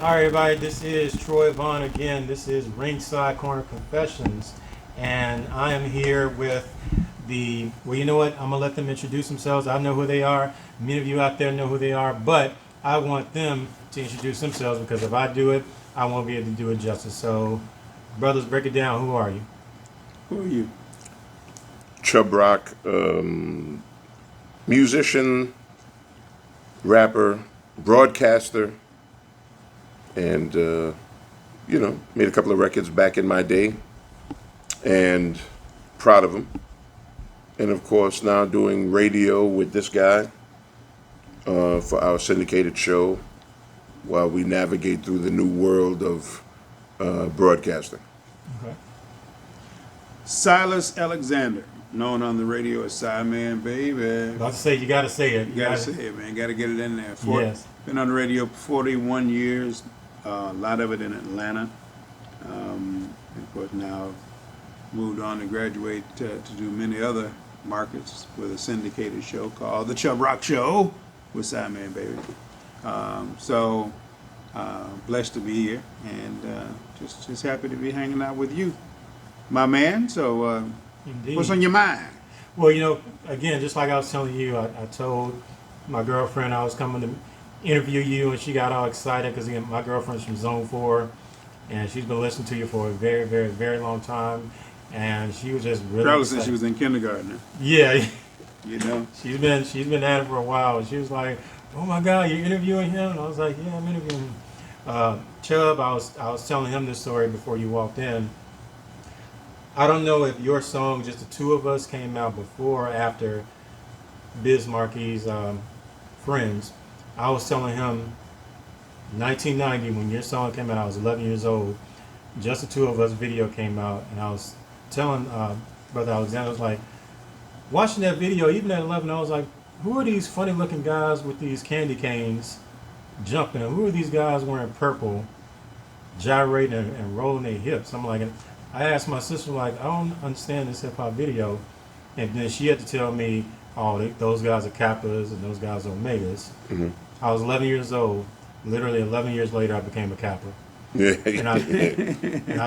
All right, everybody, this is Troy Vaughn again. This is Ringside Corner Confessions. And I am here with well, you know what? I'm going to let them introduce themselves. I know who they are. Many of you out there know who they are, but I want them to introduce themselves because if I do it, I won't be able to do it justice. So, brothers, break it down. Who are you? Who are you? Chub Rock, musician, rapper, broadcaster, and made a couple of records back in my day, and proud of them. And of course, now doing radio with this guy for our syndicated show while we navigate through the new world of broadcasting. Okay. Silas Alexander, known on the radio as Sideman Baby. About to say, you got to say it. You gotta say it, man. Gotta get it in there. Yes. Been on the radio for 41 years. A lot of it in Atlanta. And of course, now moved on to graduate to do many other markets with a syndicated show called The Chub Rock Show with Sideman Baby. Blessed to be here and just happy to be hanging out with you, my man. So, Indeed. what's on your mind? Well, again, just like I was telling you, I told my girlfriend I was coming to interview you, and she got all excited because my girlfriend's from Zone 4, and she's been listening to you for a very, very, very long time, and she was just really Probably excited. since she was in kindergarten. Yeah, You know? she's been at it for a while, and she was like, "Oh my God, you're interviewing him?" And I was like, "Yeah, I'm interviewing him." Chubb, I was telling him this story before you walked in. I don't know if your song, just the two of us, came out before or after Biz Marquis' Friends. I was telling him 1990 when your song came out, I was 11 years old. Just the two of us video came out, and I was telling Brother Alexander, I was like, watching that video, even at 11, I was like, who are these funny looking guys with these candy canes jumping? And who are these guys wearing purple, gyrating and rolling their hips? I'm like, I asked my sister, like, I don't understand this hip hop video. And then she had to tell me, oh, those guys are Kappas and those guys are Omegas. Mm-hmm. I was 11 years old. Literally 11 years later, I became a Kappa. Yeah. And I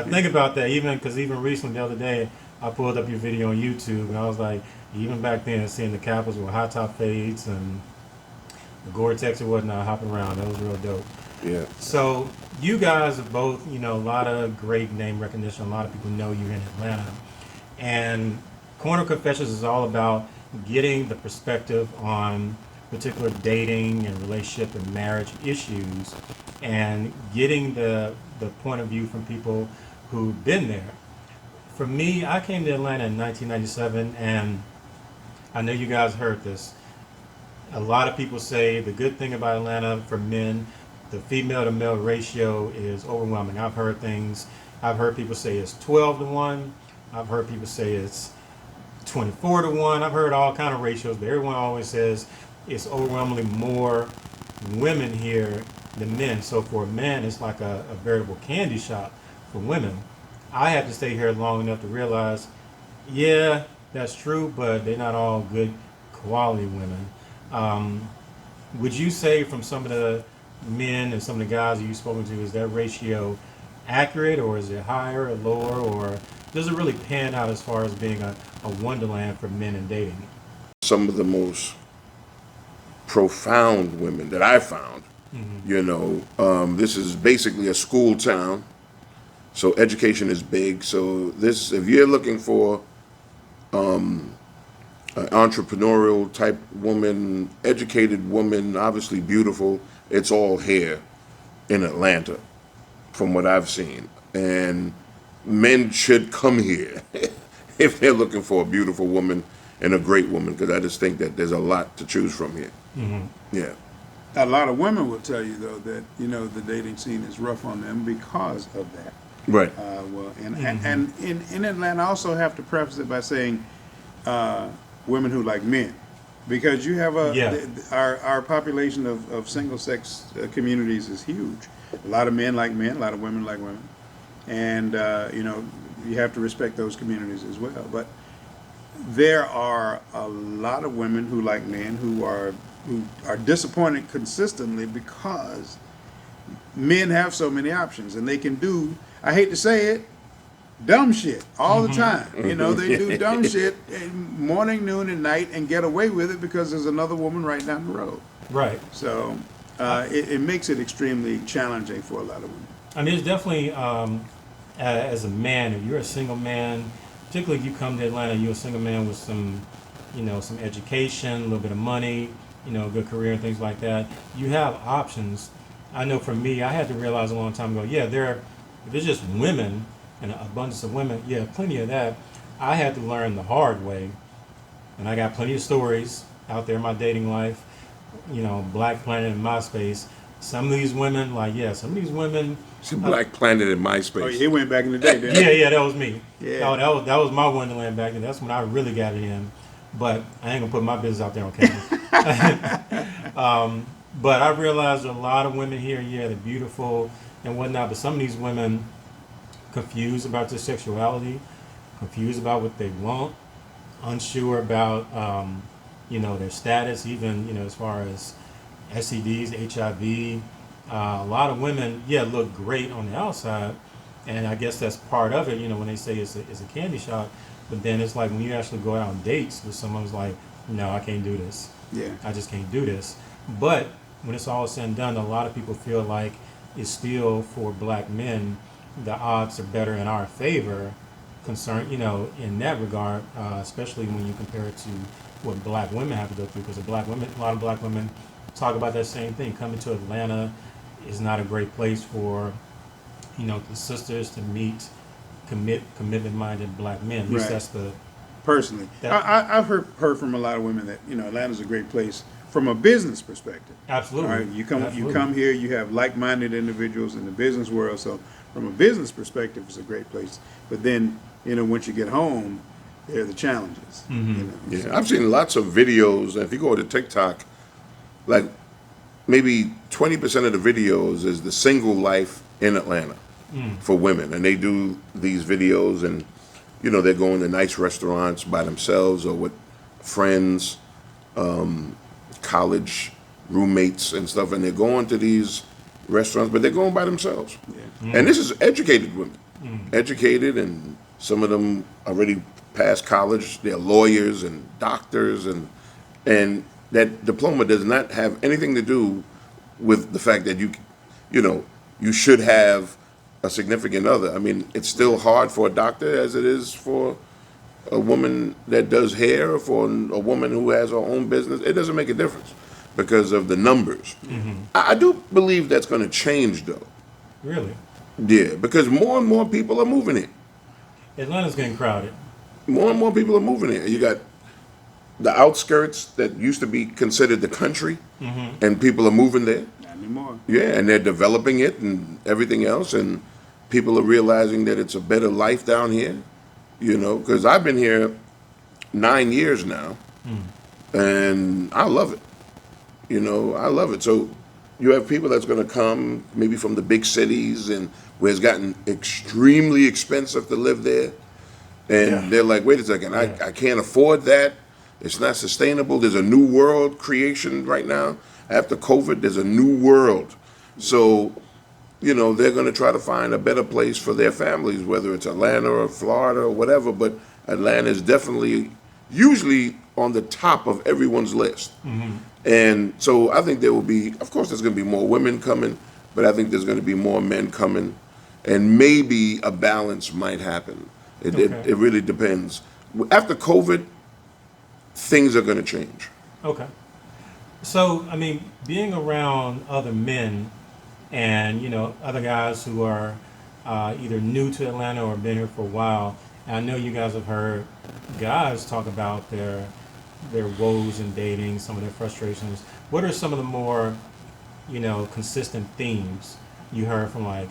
think about that because even recently, the other day, I pulled up your video on YouTube, and I was like, even back then, seeing the Kappas with high top fades and the Gore-Tex and whatnot hopping around, that was real dope. Yeah. So you guys are both, a lot of great name recognition. A lot of people know you in Atlanta. And Corner Confessions is all about getting the perspective on particular dating and relationship and marriage issues and getting the point of view from people who've been there. For me, I came to Atlanta in 1997, and I know you guys heard this. A lot of people say the good thing about Atlanta for men, the female to male ratio is overwhelming. I've heard people say it's 12 to 1. I've heard people say it's 24 to 1. I've heard all kind of ratios, but everyone always says it's overwhelmingly more women here than men. So for men, it's like a veritable candy shop for women. I had to stay here long enough to realize, yeah, that's true, but they're not all good quality women. Would you say from some of the men and some of the guys that you've spoken to, is that ratio accurate, or is it higher or lower, or does it really pan out as far as being a wonderland for men in dating? Some of the most profound women that I found, this is basically a school town, so education is big. So if you're looking for an entrepreneurial type woman, educated woman, obviously beautiful, it's all here in Atlanta, from what I've seen. And men should come here if they're looking for a beautiful woman and a great woman, because I just think that there's a lot to choose from here. Mm-hmm. Yeah. A lot of women will tell you, though, that, the dating scene is rough on them because of that. Right. And in Atlanta, I also have to preface it by saying women who like men. Because you have our population of single-sex communities is huge. A lot of men like men, a lot of women like women. And, you have to respect those communities as well. But there are a lot of women who like men who are disappointed consistently because men have so many options, and they can do, I hate to say it, dumb shit all the time. You know, they do dumb shit morning, noon, and night and get away with it because there's another woman right down the road. Right. So it makes it extremely challenging for a lot of women. I mean, it's definitely, as a man, if you're a single man, particularly if you come to Atlanta, you're a single man with some, some education, a little bit of money, a good career and things like that, you have options. I know for me, I had to realize a long time ago, if there's just women, and an abundance of women, plenty of that. I had to learn the hard way, and I got plenty of stories out there in my dating life, Black Planet and MySpace. Some of these women, some of these women. See, Black Planet and MySpace. Oh, it went back in the day, didn't it? Yeah, that was me. Yeah. Oh, that was my wonderland back then. That's when I really got it in. But I ain't gonna put my business out there on camera. But I realized a lot of women here, they're beautiful and whatnot, but some of these women confused about their sexuality, confused about what they want, unsure about their status, even as far as STDs, HIV. A lot of women look great on the outside, and I guess that's part of it, when they say it's a candy shop, but then it's like when you actually go out on dates with someone who's like, no, I can't do this, I just can't do this. But when it's all said and done, a lot of people feel like it's still, for black men, the odds are better in our favor, in that regard, especially when you compare it to what black women have to go through. Because a lot of black women talk about that same thing. Coming to Atlanta is not a great place for, the sisters to meet commitment-minded black men. At least that's the... Personally, I've heard from a lot of women that, Atlanta's a great place from a business perspective. Absolutely. All right, you come here, you have like-minded individuals in the business world, so from a business perspective, it's a great place. But then, once you get home, there are the challenges. Yeah, I've seen lots of videos. If you go to TikTok, like maybe 20% of the videos is the single life in Atlanta for women, and they do these videos, and they're going to nice restaurants by themselves or with friends, college roommates and stuff, and they're going to these restaurants, but they're going by themselves. And this is educated women, educated, and some of them already past college. They're lawyers and doctors, and that diploma does not have anything to do with the fact that you should have a significant other. I mean, it's still hard for a doctor as it is for a woman that does hair, or for a woman who has her own business. It doesn't make a difference because of the numbers. I do believe that's going to change, though. Really? Yeah, because more and more people are moving here. Atlanta's getting crowded. More and more people are moving here. You got the outskirts that used to be considered the country, and people are moving there. Not anymore. Yeah, and they're developing it and everything else, and people are realizing that it's a better life down here, because I've been here 9 years now, and I love it. I love it. So you have people that's going to come maybe from the big cities and where it's gotten extremely expensive to live there, and they're like, wait a second, I can't afford that. It's not sustainable. There's a new world creation right now. After COVID, there's a new world. So, they're going to try to find a better place for their families, whether it's Atlanta or Florida or whatever. But Atlanta is definitely usually on the top of everyone's list. And so I think there will be, of course, there's going to be more women coming, but I think there's going to be more men coming. And maybe a balance might happen. It really depends. After COVID, things are going to change. Okay. So, I mean, being around other men and, other guys who are either new to Atlanta or been here for a while, and I know you guys have heard guys talk about their woes in dating, some of their frustrations. What are some of the more, consistent themes you heard from, like,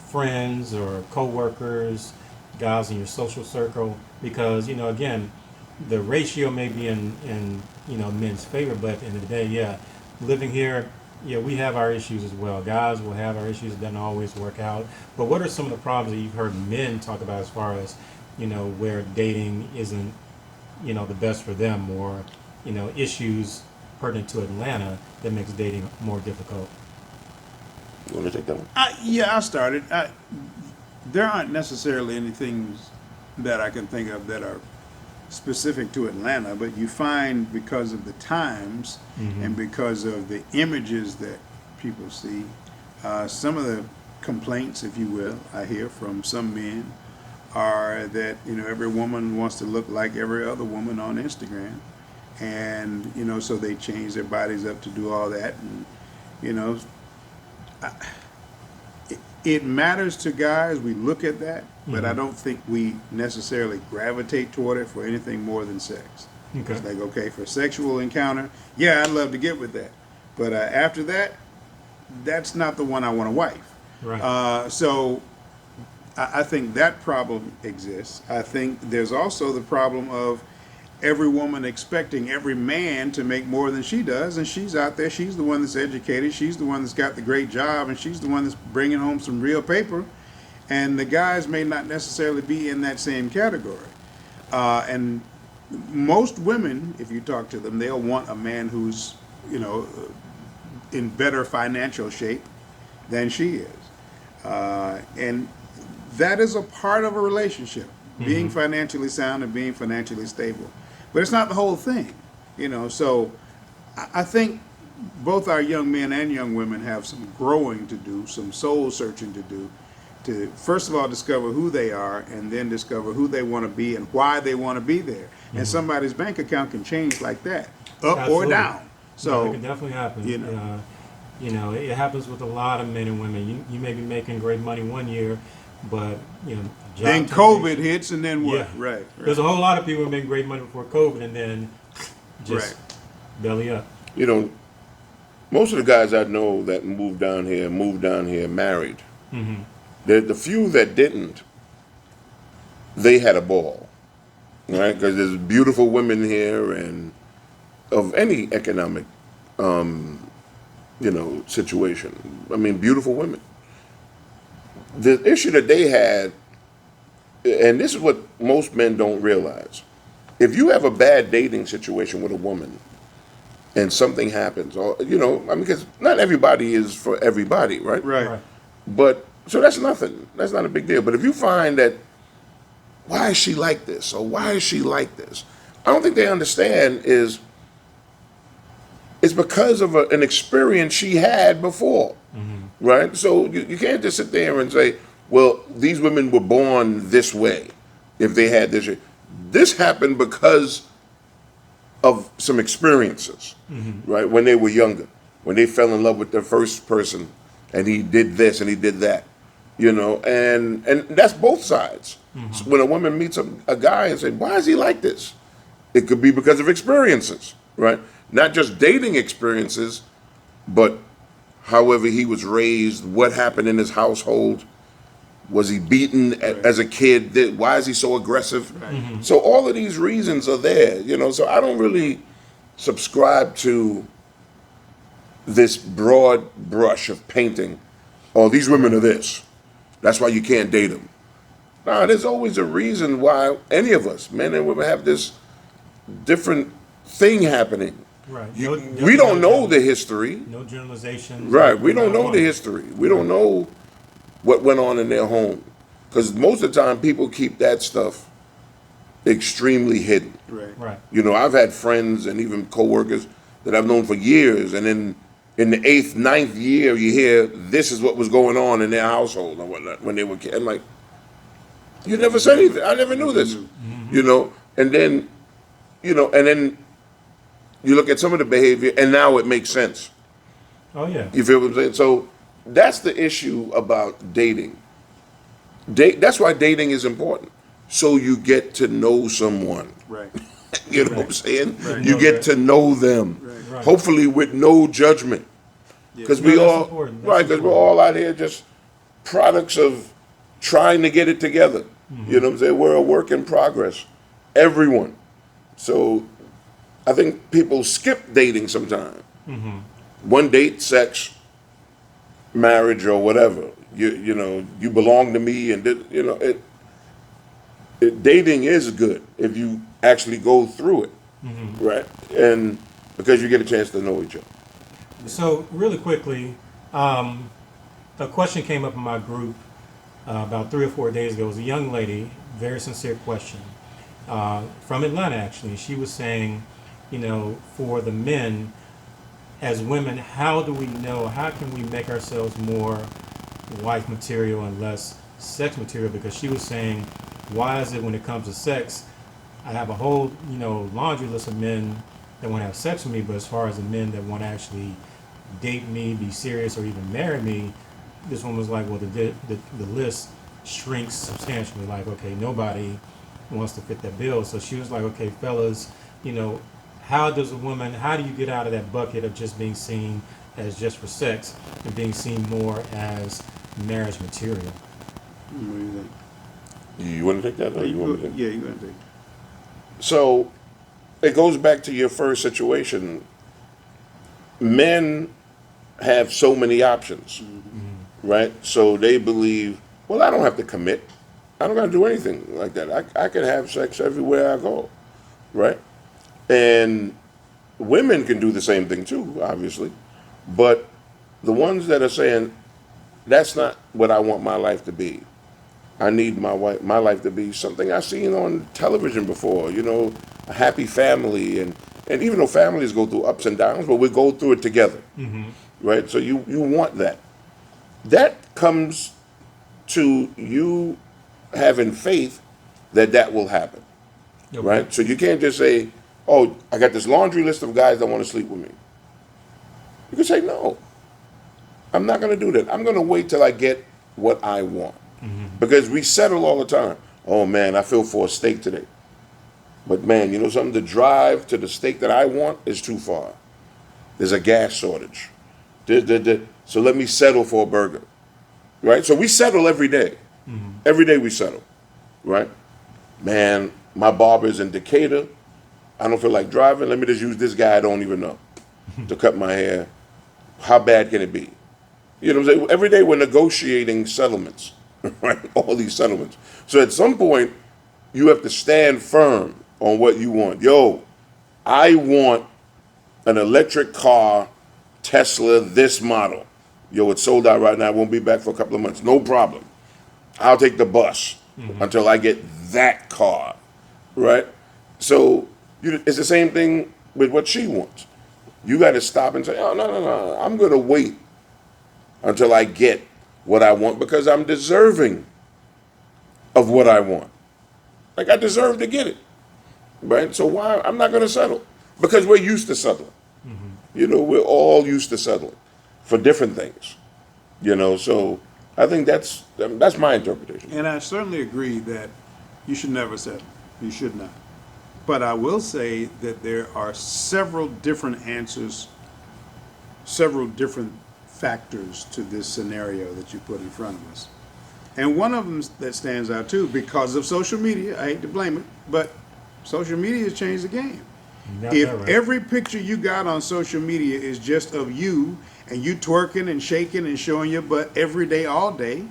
friends or coworkers, guys in your social circle? Because, again, the ratio may be in men's favor, but at the end of the day, living here, we have our issues as well. Guys will have our issues. It doesn't always work out. But what are some of the problems that you've heard men talk about as far as, where dating isn't, the best for them, or, issues pertinent to Atlanta that makes dating more difficult? You want to take that one? Yeah, I started. There aren't necessarily any things that I can think of that are specific to Atlanta, but you find because of the times and because of the images that people see, some of the complaints, if you will, I hear from some men are that, every woman wants to look like every other woman on Instagram. And, so they change their bodies up to do all that. And, it matters to guys. We look at that, but I don't think we necessarily gravitate toward it for anything more than sex. Okay. It's like, okay, for sexual encounter, yeah, I'd love to get with that. But after that, that's not the one I want to wife. Right. So I think that problem exists. I think there's also the problem of every woman expecting every man to make more than she does, and she's out there, she's the one that's educated, she's the one that's got the great job, and she's the one that's bringing home some real paper, and the guys may not necessarily be in that same category. And most women, if you talk to them, they'll want a man who's, in better financial shape than she is. And that is a part of a relationship, being financially sound and being financially stable. But it's not the whole thing, So I think both our young men and young women have some growing to do, some soul searching to do, to first of all discover who they are and then discover who they want to be and why they want to be there. And somebody's bank account can change like that, up Absolutely. or down. So it can definitely happen. It happens with a lot of men and women. You may be making great money one year, but job then COVID hits, and then what? Yeah. Right. There's a whole lot of people who make great money before COVID, and then just belly up. Most of the guys I know that moved down here married. The few that didn't, they had a ball, right? Because there's beautiful women here, and of any economic, situation. I mean, beautiful women. The issue that they had, and this is what most men don't realize, if you have a bad dating situation with a woman and something happens, or because not everybody is for everybody, right? Right. But so that's nothing. That's not a big deal. But if you find that, why is she like this, or why is she like this? I don't think they understand is it's because of an experience she had before. Right? So you can't just sit there and say, well, these women were born this way if they had this. This happened because of some experiences, right? When they were younger, when they fell in love with their first person and he did this and he did that, and that's both sides. So when a woman meets a guy and says, why is he like this? It could be because of experiences, right? Not just dating experiences, but however he was raised, what happened in his household, was he beaten as a kid? Why is he so aggressive? So all of these reasons are there, So I don't really subscribe to this broad brush of painting. Oh, these women are this. That's why you can't date them. No, there's always a reason why any of us, men and women, have this different thing happening. Right. We don't know the history. No generalizations. Right. We don't know the history. We don't know what went on in their home. Because most of the time, people keep that stuff extremely hidden. Right. I've had friends and even coworkers that I've known for years, and then in the 8th, 9th year, you hear this is what was going on in their household and whatnot when they were kids. I'm like, you never said anything. I never knew this. And then, and then you look at some of the behavior, and now it makes sense. Oh, yeah. You feel what I'm saying? So that's the issue about dating. That's why dating is important. So you get to know someone. Right. You know what I'm saying? Right. You get to know them. Right. Hopefully with no judgment. Because No, that's important. That's because we're all out here just products of trying to get it together. You know what I'm saying? We're a work in progress. Everyone. So I think people skip dating sometimes. One date, sex, marriage, or whatever. You belong to me, and dating is good if you actually go through it, right? And because you get a chance to know each other. So really quickly, a question came up in my group about 3 or 4 days ago. It was a young lady, very sincere question from Atlanta, actually. She was saying, for the men, as women, how do we know, how can we make ourselves more wife material and less sex material? Because she was saying, why is it when it comes to sex, I have a whole, laundry list of men that want to have sex with me, but as far as the men that want to actually date me, be serious, or even marry me, this one was like, well, the list shrinks substantially. Like, okay, nobody wants to fit that bill. So she was like, okay, fellas, how do you get out of that bucket of just being seen as just for sex and being seen more as marriage material? What do you think? You want to take that, or you want me to? Yeah, you want to take it. So it goes back to your first situation. Men have so many options, right? So they believe, well, I don't have to commit. I don't got to do anything like that. I can have sex everywhere I go, right? And women can do the same thing too, obviously. But the ones that are saying, that's not what I want my life to be. I need my life to be something I've seen on television before, a happy family. And even though families go through ups and downs, but we go through it together, right? So you want that. That comes to you having faith that will happen, right? So you can't just say, oh, I got this laundry list of guys that want to sleep with me. You can say, no, I'm not going to do that. I'm going to wait till I get what I want. Because we settle all the time. Oh, man, I feel for a steak today. But, man, you know something? The drive to the steak that I want is too far. There's a gas shortage. So let me settle for a burger, right? So we settle every day. Every day we settle, right? Man, my barber's in Decatur. I don't feel like driving. Let me just use this guy I don't even know to cut my hair. How bad can it be? You know what I'm saying? Every day we're negotiating settlements, right? All these settlements. So at some point, you have to stand firm on what you want. Yo, I want an electric car, Tesla, this model. Yo, it's sold out right now. It won't be back for a couple of months. No problem. I'll take the bus until I get that car, right? So it's the same thing with what she wants. You got to stop and say, oh, no. I'm going to wait until I get what I want because I'm deserving of what I want. Like, I deserve to get it, right? So why? I'm not going to settle because we're used to settling. We're all used to settling for different things, so I think that's my interpretation. And I certainly agree that you should never settle. You should not. But I will say that there are several different answers, several different factors to this scenario that you put in front of us. And one of them that stands out too, because of social media, I hate to blame it, but social media has changed the game. If every picture you got on social media is just of you and you twerking and shaking and showing your butt every day, all day,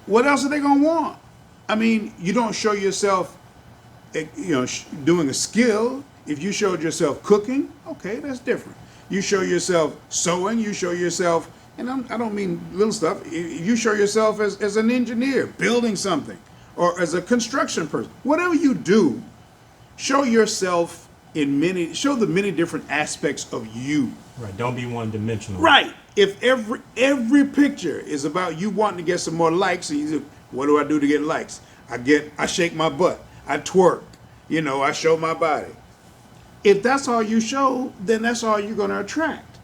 what else are they going to want? I mean, you don't show yourself, doing a skill. If you showed yourself cooking, okay, that's different. You show yourself sewing, you show yourself, and I don't mean little stuff, you show yourself as an engineer, building something, or as a construction person. Whatever you do, show yourself show the many different aspects of you. Right, don't be one-dimensional. Right. If every picture is about you wanting to get some more likes, and you say, what do I do to get likes? I shake my butt, I twerk, I show my body. If that's all you show, then that's all you're going to attract.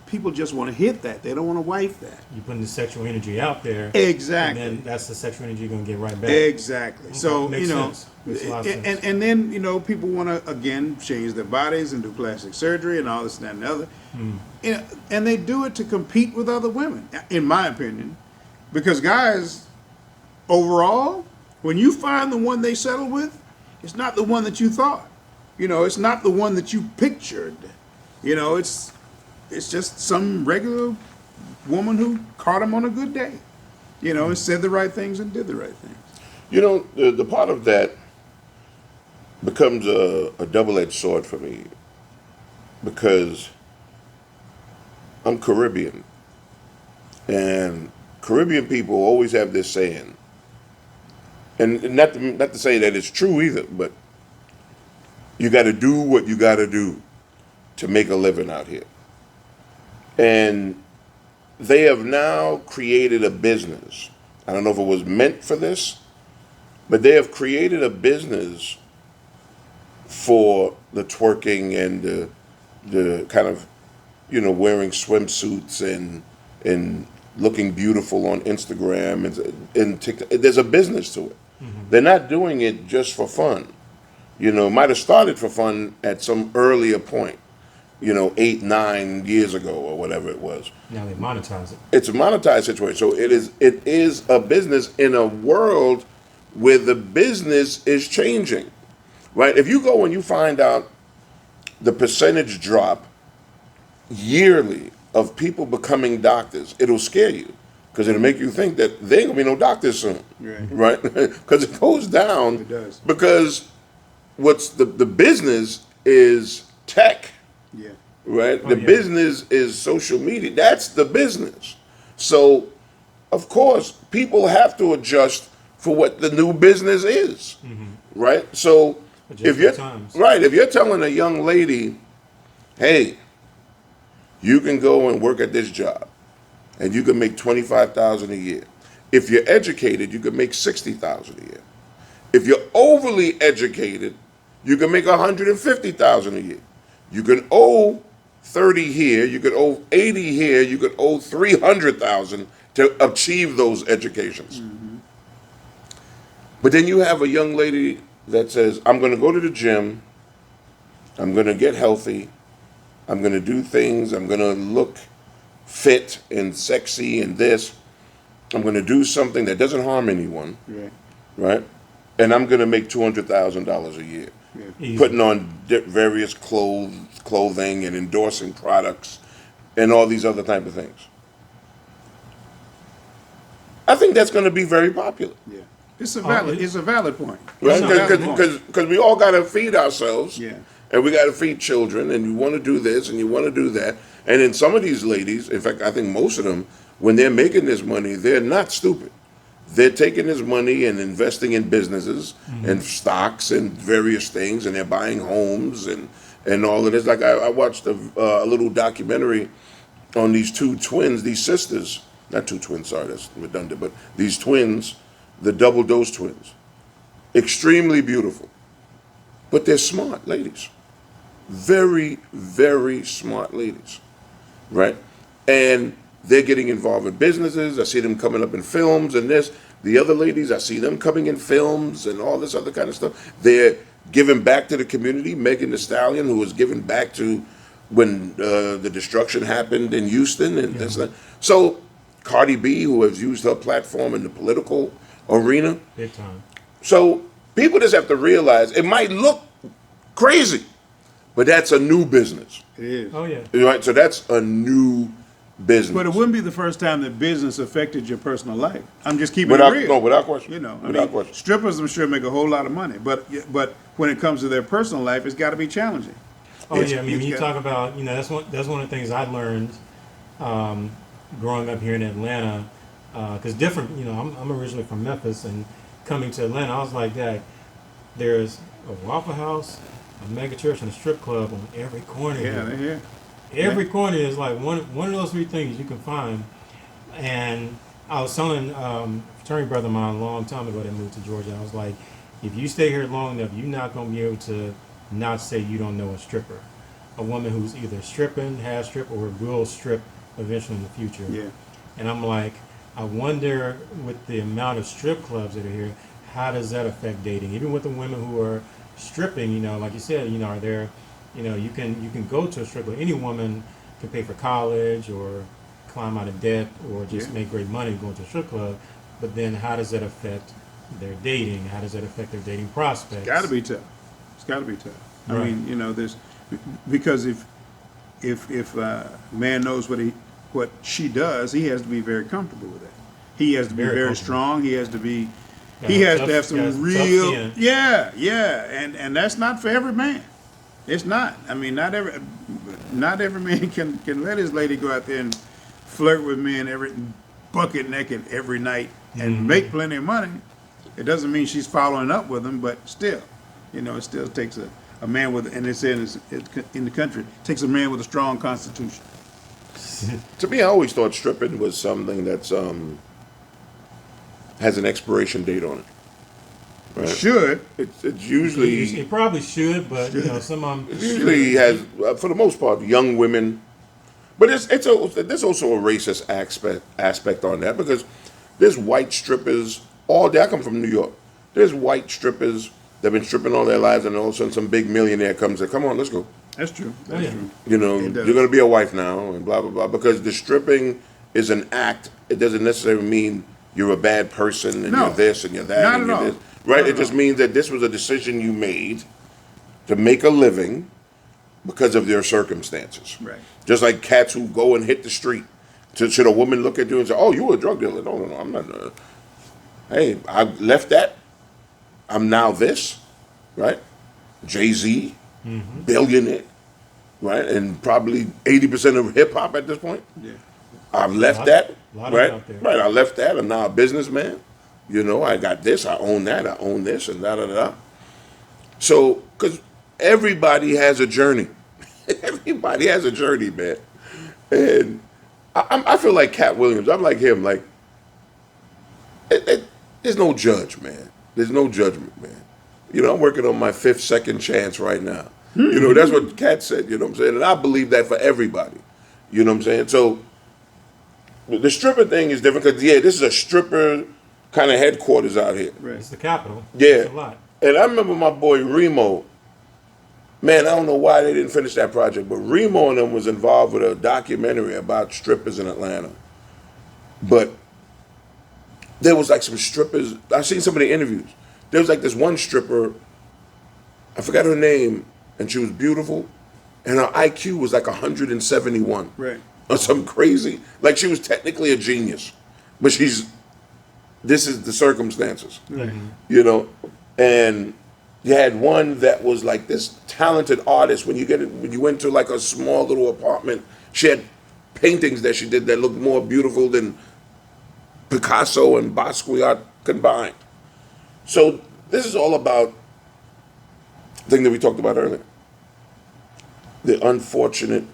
People just want to hit that. They don't want to wife that. You're putting the sexual energy out there. Exactly. And then that's the sexual energy you're going to get right back. Exactly. Okay, So, makes sense. Makes a lot of sense. And then, people want to, again, change their bodies and do plastic surgery and all this and that and the other. And they do it to compete with other women, in my opinion. Because guys, overall, when you find the one they settle with, it's not the one that you thought. It's not the one that you pictured. It's just some regular woman who caught him on a good day, and said the right things and did the right things. The part of that becomes a double-edged sword for me because I'm Caribbean, and Caribbean people always have this saying, and not to say that it's true either, but you got to do what you got to do to make a living out here. And they have now created a business. I don't know if it was meant for this, but they have created a business for the twerking and the kind of, wearing swimsuits and looking beautiful on Instagram and TikTok. There's a business to it. They're not doing it just for fun. Might have started for fun at some earlier point, 8, 9 years ago or whatever it was. Now they monetize it. It's a monetized situation. So it is a business in a world where the business is changing, right? If you go and you find out the percentage drop yearly of people becoming doctors, it'll scare you because it'll make you think that there ain't gonna be no doctors soon, right? Because it goes down. It does. Because what's the business is tech. Yeah. Right? Oh, The yeah. business is social media. That's the business. So, of course, people have to adjust for what the new business is. Right? So, Adjust if for you're times. if you're telling a young lady, "Hey, you can go and work at this job and you can make 25,000 a year. If you're educated, you can make 60,000 a year. If you're overly educated, you can make 150,000 a year. You can owe 30 here, you could owe 80 here, you could owe 300,000 to achieve those educations." But then you have a young lady that says, "I'm going to go to the gym, I'm going to get healthy, I'm going to do things, I'm going to look fit and sexy and this, I'm going to do something that doesn't harm anyone, Right. right? And I'm going to make $200,000 a year." Easy. Putting on various clothing and endorsing products and all these other type of things. I think that's going to be very popular, Yeah. It's a valid point. right? It's a valid point. Because we all got to feed ourselves, Yeah. and we got to feed children, and you want to do this and you want to do that. And then some of these ladies, in fact, I think most of them, when they're making this money, they're not stupid. They're taking this money and investing in businesses and stocks and various things, and they're buying homes and all of this. Like I watched a little documentary on these two twins, these sisters, not two twins, sorry, that's redundant, but these twins, the double dose twins. Extremely beautiful. But they're smart ladies. Very, very smart ladies, right? And they're getting involved in businesses. I see them coming up in films and this. The other ladies, I see them coming in films and all this other kind of stuff. They're giving back to the community. Megan Thee Stallion, who was giving back to when the destruction happened in Houston. And that's that. So Cardi B, who has used her platform in the political arena. Big time. So people just have to realize it might look crazy, but that's a new business. It is. Oh yeah. Right? So that's a new business. But it wouldn't be the first time that business affected your personal life. I'm just keeping without, it real. no, without question. Without question. strippers, I'm sure, make a whole lot of money. But when it comes to their personal life, it's got to be challenging. Oh yeah. I mean, when it's you got- talk about, that's one of the things I learned growing up here in Atlanta. Because different, I'm originally from Memphis, and coming to Atlanta, I was like, Dad, there's a Waffle House, a mega church, and a strip club on every corner. Yeah, here. they're here. Every corner is like one of those three things you can find. And I was telling a fraternity brother of mine a long time ago that moved to Georgia. I was like, if you stay here long enough, you're not going to be able to not say you don't know a stripper. A woman who's either stripping, has stripped, or will strip eventually in the future. Yeah. And I'm like, I wonder with the amount of strip clubs that are here, how does that affect dating? Even with the women who are stripping, like you said, are there, you can go to a strip club. Any woman can pay for college or climb out of debt or just make great money going to a strip club. But then how does that affect their dating? How does that affect their dating prospects? It's got to be tough. It's got to be tough. I Right. mean, there's because if a man knows what she does, he has to be very comfortable with that. He has to be Very very comfortable. strong. He has to be. Gotta He has tough- to have gotta some tough real. skin. Yeah, and that's not for every man. It's not. I mean, not every man can let his lady go out there and flirt with men every bucket naked every night and make plenty of money. It doesn't mean she's following up with them, but still, it still takes a man with, and they say in the country, it takes a man with a strong constitution. To me, I always thought stripping was something that's has an expiration date on it. Right? Should. It's usually It probably should, but some of them usually has, for the most part, young women. But there's also a racist aspect on that, because there's white strippers all day. I come from New York. There's white strippers that've been stripping all their lives, and all of a sudden some big millionaire comes and, come on, let's go. That's true. That's true. You're going to be a wife now, and blah, blah, blah. Because the stripping is an act. It doesn't necessarily mean you're a bad person and No. you're this and you're that. Not and at you're all. this. Right? Not It at just all. means that this was a decision you made to make a living because of their circumstances. Right. Just like cats who go and hit the street. Should a woman look at you and say, "Oh, you were a drug dealer"? No, I'm not. Hey, I left that. I'm now this, right? Jay-Z, billionaire, right? And probably 80% of hip hop at this point. Yeah. I've left Lot- that, lot of it right? out there. Right, I left that. I'm now a businessman. I got this, I own that, I own this, and da-da-da. So, because everybody has a journey. Everybody has a journey, man. And I feel like Cat Williams. I'm like him. Like, there's no judge, man. There's no judgment, man. I'm working on my 5th second chance right now. That's what Cat said, you know what I'm saying? And I believe that for everybody. You know what I'm saying? So, the stripper thing is different because, this is a stripper kind of headquarters out here. Right. it's the capital. Yeah. It's a lot. And I remember my boy Remo. Man, I don't know why they didn't finish that project, but Remo and them was involved with a documentary about strippers in Atlanta. But there was like some strippers. I've seen some of the interviews. There was like this one stripper, I forgot her name, and she was beautiful, and her IQ was like 171. Right. Or something crazy. Like she was technically a genius, but this is the circumstances. Right. And you had one that was like this talented artist. When you went to like a small little apartment, she had paintings that she did that looked more beautiful than Picasso and Basquiat combined. So this is all about the thing that we talked about earlier. The unfortunate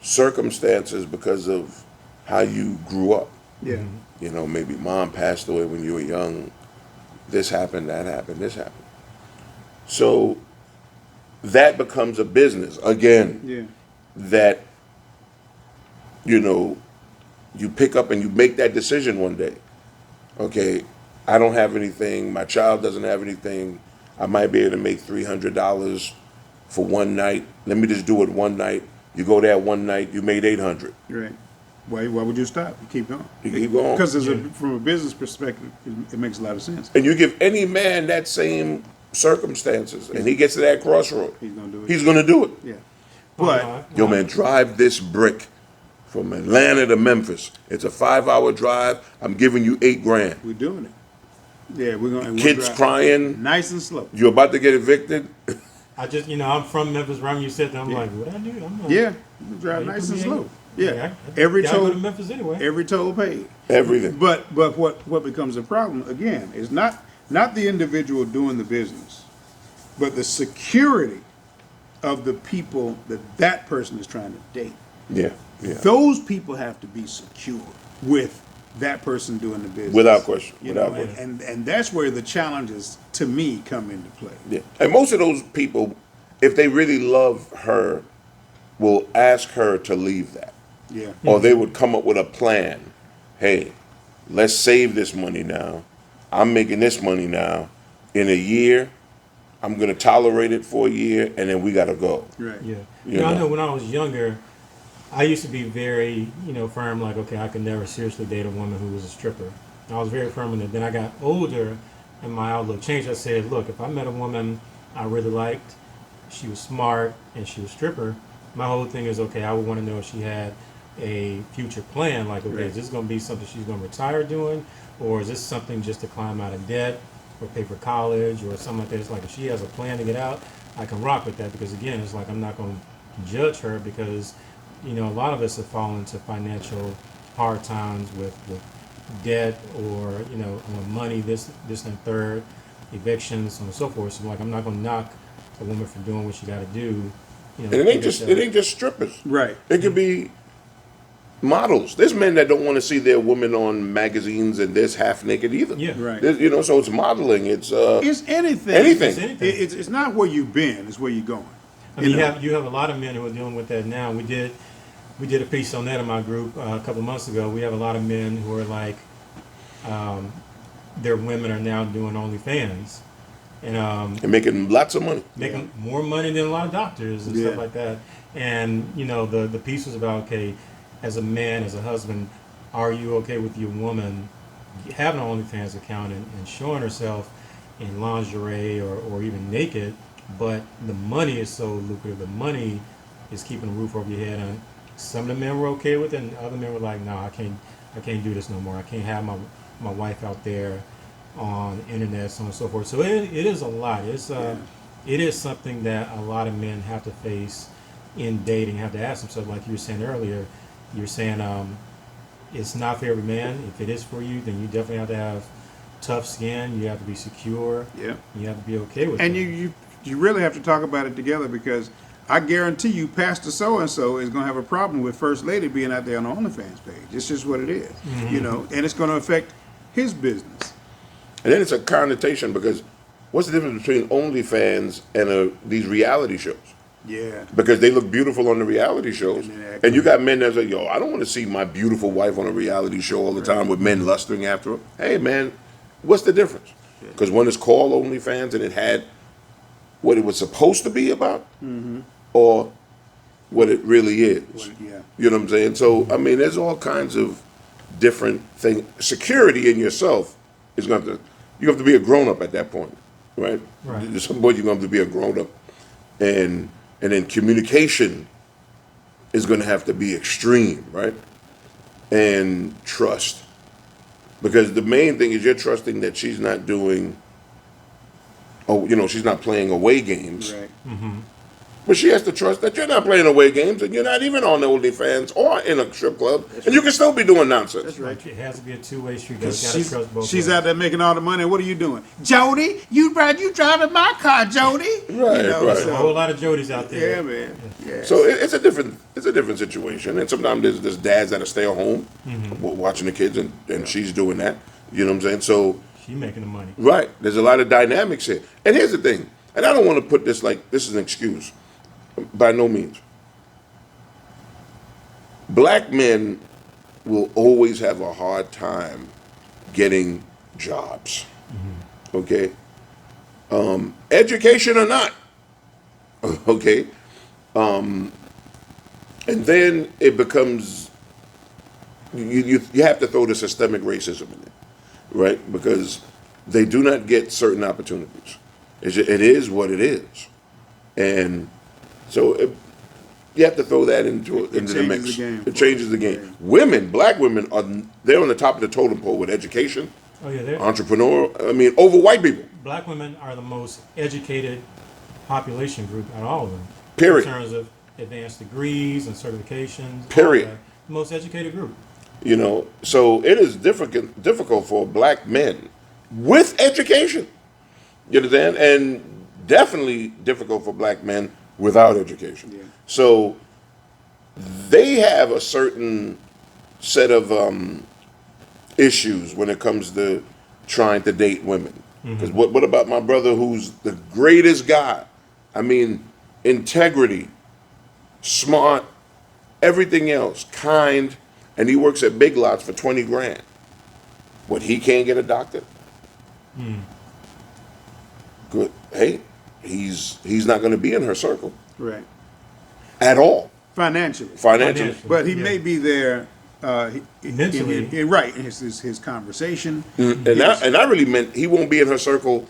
circumstances because of how you grew up. Yeah. Maybe mom passed away when you were young. This happened, that happened, this happened. So that becomes a business again. Yeah. That you pick up and you make that decision one day. Okay, I don't have anything. My child doesn't have anything. I might be able to make $300 for one night. Let me just do it one night. You go there one night. You made $800. Right. Why would you stop? You keep going. You keep going. Because from a business perspective, it makes a lot of sense. And you give any man that same circumstances, and he gets to that crossroad. He's gonna do it. He's gonna do it. Yeah. But Yo, man, drive this brick from Atlanta to Memphis. It's a 5-hour drive. I'm giving you $8,000. we're doing it. Yeah, we're gonna. Kids crying. Nice and slow. You're about to get evicted. I just, I'm from Memphis. Right? You said that. I'm like, what I do? I'm not. Yeah, we drive you nice put and me slow. in- Yeah, I every gotta go to toll, Memphis anyway. every toll paid. Everything. But what becomes a problem again is not the individual doing the business, but the security of the people that person is trying to date. Yeah. Yeah. Those people have to be secure with that person doing the business. Without question. You Without know, question. and that's where the challenges to me come into play. Yeah. And most of those people, if they really love her, will ask her to leave that. Yeah. Or they would come up with a plan. Hey, let's save this money now. I'm making this money now. In a year, I'm going to tolerate it for a year, and then we got to go. Right. Yeah. You I know. know when I was younger, I used to be very, firm, like, okay, I could never seriously date a woman who was a stripper. I was very firm in it. Then I got older and my outlook changed. I said, look, if I met a woman I really liked, she was smart, and she was a stripper, my whole thing is, okay, I would want to know if she had a future plan. Like, okay, Right. is this going to be something she's going to retire doing? Or is this something just to climb out of debt? or pay for college or something like that. It's like if she has a plan to get out, I can rock with that because again, it's like I'm not going to judge her because a lot of us have fallen into financial hard times with debt or money, this and third, evictions, so on and so forth. So like I'm not going to knock a woman for doing what she got to do. And it ain't just strippers. Right. It could be models. There's men that don't want to see their women on magazines and there's half naked either. Yeah. Right. So it's modeling. It's anything. Anything. It's not where you've been. It's where you're going. I mean, you have a lot of men who are dealing with that now. We did a piece on that in my group a couple of months ago. We have a lot of men who are like, their women are now doing OnlyFans, and making lots of money. making more money than a lot of doctors and stuff like that. And the piece was about, okay, as a man, as a husband, are you okay with your woman having an OnlyFans account and showing herself in lingerie or even naked? But the money is so lucrative. The money is keeping a roof over your head. And some of the men were okay with it, and other men were like, "No, I can't do this no more. I can't have my wife out there on the internet, so on and so forth." So it is a lot. It is something that a lot of men have to face in dating. Have to ask themselves, like you were saying earlier. You're saying it's not for every man. If it is for you, then you definitely have to have tough skin. You have to be secure. Yeah. You have to be okay with it. And you really have to talk about it together because I guarantee you, Pastor so-and-so is going to have a problem with First Lady being out there on the OnlyFans page. It's just what it is, and it's going to affect his business. And then it's a connotation because what's the difference between OnlyFans and these reality shows? Yeah. Because they look beautiful on the reality shows. And you got men that say, yo, I don't want to see my beautiful wife on a reality show all the time with men lusting after her. Hey, man, what's the difference? Because one is called OnlyFans and it had what it was supposed to be about or what it really is. You know what I'm saying? So, I mean, there's all kinds of different things. Security in yourself is going to, you have to be a grown-up at that point, right? At some point, you're going to have to be a grown-up. And then communication is going to have to be extreme, right? And trust. Because the main thing is you're trusting that she's not doing, she's not playing away games. Right. But she has to trust that you're not playing away games and you're not even on the OnlyFans or in a strip club, and you can still be doing nonsense. That's right. It has to be a two-way street. You gotta trust both She's ways. out there making all the money. What are you doing, Jody? You driving my car, Jody? Right. There's a whole lot of Jodys out there. Yeah, man. Yeah. So it's a different situation, and sometimes there's dads that'll stay at home watching the kids, and she's doing that. You know what I'm saying? So She making the money. right, there's a lot of dynamics here. And here's the thing, and I don't want to put this like this is an excuse, by no means. Black men will always have a hard time getting jobs. Okay, education or not. Okay. And then it becomes you have to throw the systemic racism in there, right? Because they do not get certain opportunities. It is what it is, and so you have to throw that into the mix. It changes the game. Women, black women, they're on the top of the totem pole with education, entrepreneur. I mean, over white people. Black women are the most educated population group out of all of them. Period. In terms of advanced degrees and certifications. Period. The most educated group. So it is difficult for black men with education. You understand? And definitely difficult for black men without education. Yeah. So they have a certain set of issues when it comes to trying to date women. Because what about my brother who's the greatest guy? I mean, integrity, smart, everything else, kind, and he works at Big Lots for 20 grand. What, he can't get a doctor? Good. Hey, he's not going to be in her circle. Right. At all. Financially. But he may be there mentally. Right. His conversation. And I really meant he won't be in her circle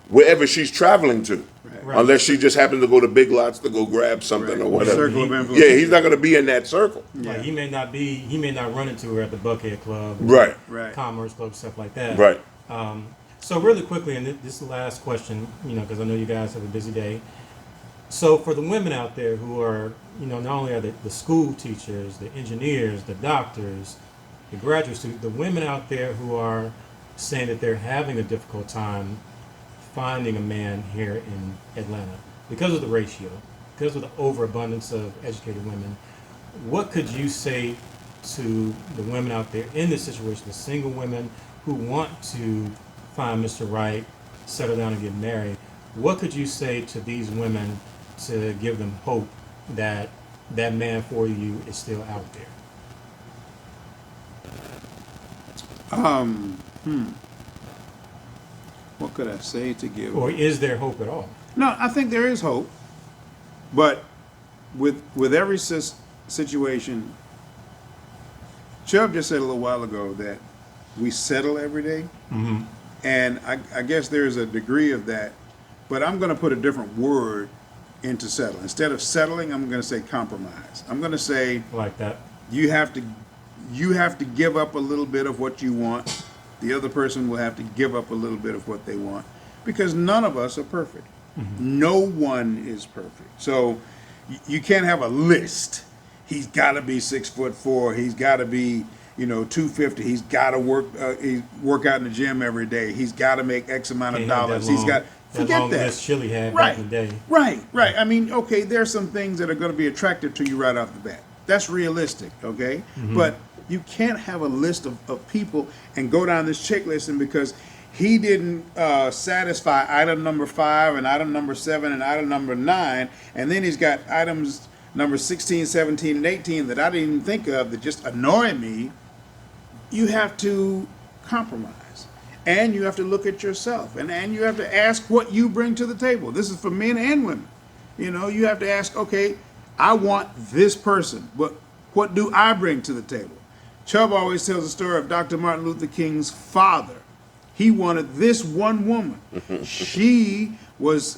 wherever she's traveling to. Right. Unless she just happens to go to Big Lots to go grab something or whatever. Circle of influence. Yeah, he's not going to be in that circle. Yeah. Like he may not run into her at the Buckhead Club. Right. Right. Commerce Club, stuff like that. Right. So really quickly, and this is the last question, because I know you guys have a busy day. So for the women out there who are, not only are the school teachers, the engineers, the doctors, the graduate students, the women out there who are saying that they're having a difficult time finding a man here in Atlanta because of the ratio, because of the overabundance of educated women, what could you say to the women out there in this situation, the single women who want to find Mr. Right, settle down and get married? What could you say to these women to give them hope that that man for you is still out there? What could I say to give? Or is there hope at all? No, I think there is hope, but with every situation, Chubb just said a little while ago that we settle every day. Mm-hmm. And I guess there's a degree of that, but I'm going to put a different word into settle. Instead of settling, I'm going to say compromise. I'm going to say, Like that. you have to give up a little bit of what you want. The other person will have to give up a little bit of what they want, because none of us are perfect. Mm-hmm. No one is perfect. So you can't have a list. He's got to be 6'4". He's got to be 250. He's got to work out in the gym every day. He's got to make X amount of dollars. He's got forget that. List Chili had Right. back in the day. Right. I mean, okay, there's some things that are going to be attractive to you right off the bat. That's realistic, okay? Mm-hmm. But you can't have a list of people and go down this checklist, and because he didn't satisfy item number 5 and item number 7 and item number 9, and then he's got items number 16, 17, and 18 that I didn't even think of that just annoy me. You have to compromise, and you have to look at yourself, and you have to ask what you bring to the table. This is for men and women. You have to ask, okay, I want this person, but what do I bring to the table? Chubb always tells the story of Dr. Martin Luther King's father. He wanted this one woman. She was...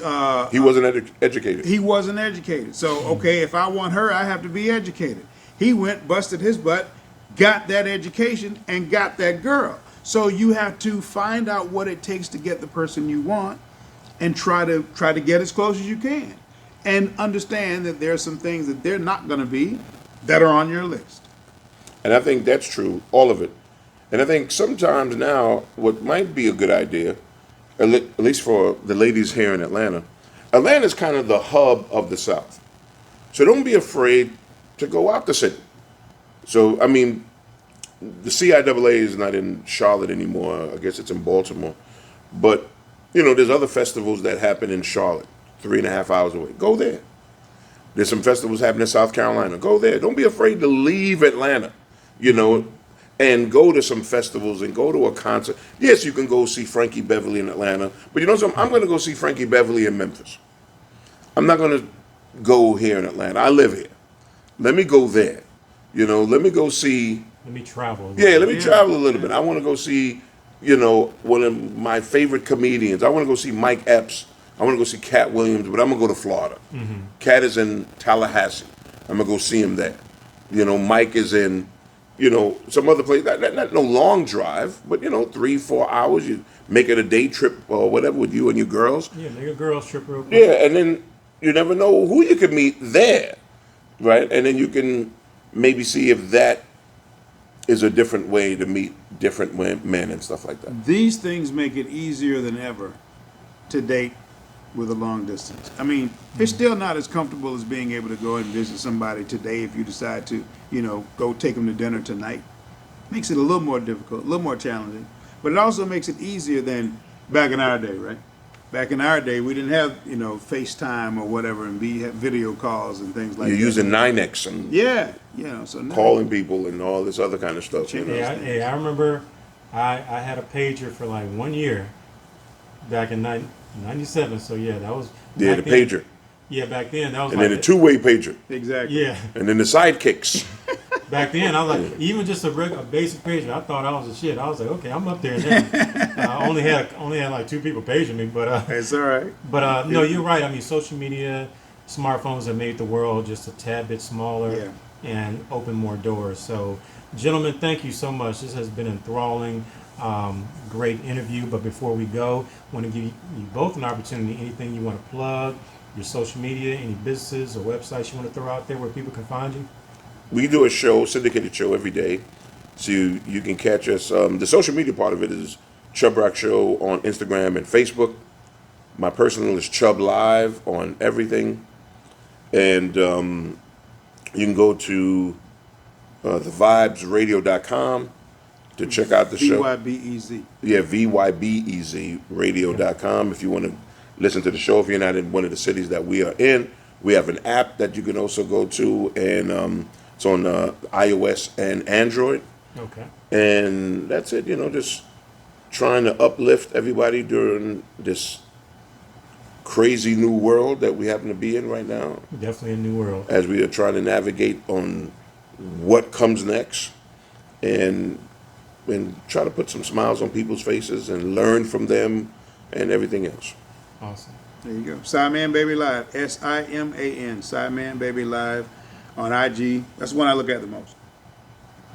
he wasn't educated. He wasn't educated. So, okay, if I want her, I have to be educated. He went, busted his butt, got that education, and got that girl. So you have to find out what it takes to get the person you want, and try to get as close as you can, and understand that there are some things that they're not going to be that are on your list. And I think that's true, all of it. And I think sometimes now what might be a good idea, at least for the ladies here in Atlanta, Atlanta's kind of the hub of the South. So don't be afraid to go out the city. So, I mean, the CIAA is not in Charlotte anymore. I guess it's in Baltimore. But, there's other festivals that happen in Charlotte, 3.5 hours away. Go there. There's some festivals happening in South Carolina. Go there. Don't be afraid to leave Atlanta, and go to some festivals and go to a concert. Yes, you can go see Frankie Beverly in Atlanta, but something? I'm going to go see Frankie Beverly in Memphis. I'm not going to go here in Atlanta. I live here. Let me go there. Let me go see. Let me travel. Yeah, let me travel a little bit. I want to go see, one of my favorite comedians. I want to go see Mike Epps. I want to go see Cat Williams, but I'm going to go to Florida. Mm-hmm. Cat is in Tallahassee. I'm going to go see him there. Mike is in, some other place. Not no long drive, but, 3-4 hours. You make it a day trip or whatever with you and your girls. Yeah, make a girls trip real quick. Yeah, and then you never know who you could meet there, right? And then you can maybe see if that is a different way to meet different men and stuff like that. These things make it easier than ever to date with a long distance. I mean, it's still not as comfortable as being able to go and visit somebody today if you decide to, go take them to dinner tonight. Makes it a little more difficult, a little more challenging. But it also makes it easier than back in our day, right? Back in our day, we didn't have, FaceTime or whatever, and video calls and things like that. You're using 9X and so now, calling people and all this other kind of stuff. I remember I had a pager for like 1 year back in 97. So yeah, that was the pager. Yeah, back then that was. And then a two-way pager. Exactly. Yeah. And then the sidekicks. Back then, I was like, even just a basic pager, I thought I was a shit. I was like, okay, I'm up there now. I only had like 2 people paging me, but it's all right. But no, you're right. I mean, social media, smartphones have made the world just a tad bit smaller and open more doors. So, gentlemen, thank you so much. This has been enthralling. great interview. But before we go, I want to give you both an opportunity. Anything you want to plug, your social media, any businesses or websites you want to throw out there where people can find you? We do a show, syndicated show every day. So you can catch us. The social media part of it is Chubb Rock Show on Instagram and Facebook. My personal is Chubb Live on everything. And you can go to thevibesradio.com to check out the show. VYBEZ. Yeah, VYBEZ radio.com if you want to listen to the show. If you're not in one of the cities that we are in, we have an app that you can also go to, and it's on iOS and Android. Okay. And that's it, just trying to uplift everybody during this crazy new world that we happen to be in right now, Definitely a new world. as we are trying to navigate on what comes next, and try to put some smiles on people's faces and learn from them and everything else. Awesome. There you go. Siman Baby Live. SIMAN. Siman Baby Live on IG. That's the one I look at the most.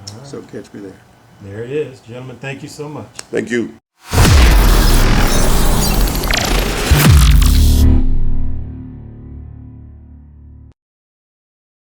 All right. So catch me there. There it is. Gentlemen, thank you so much. Thank you.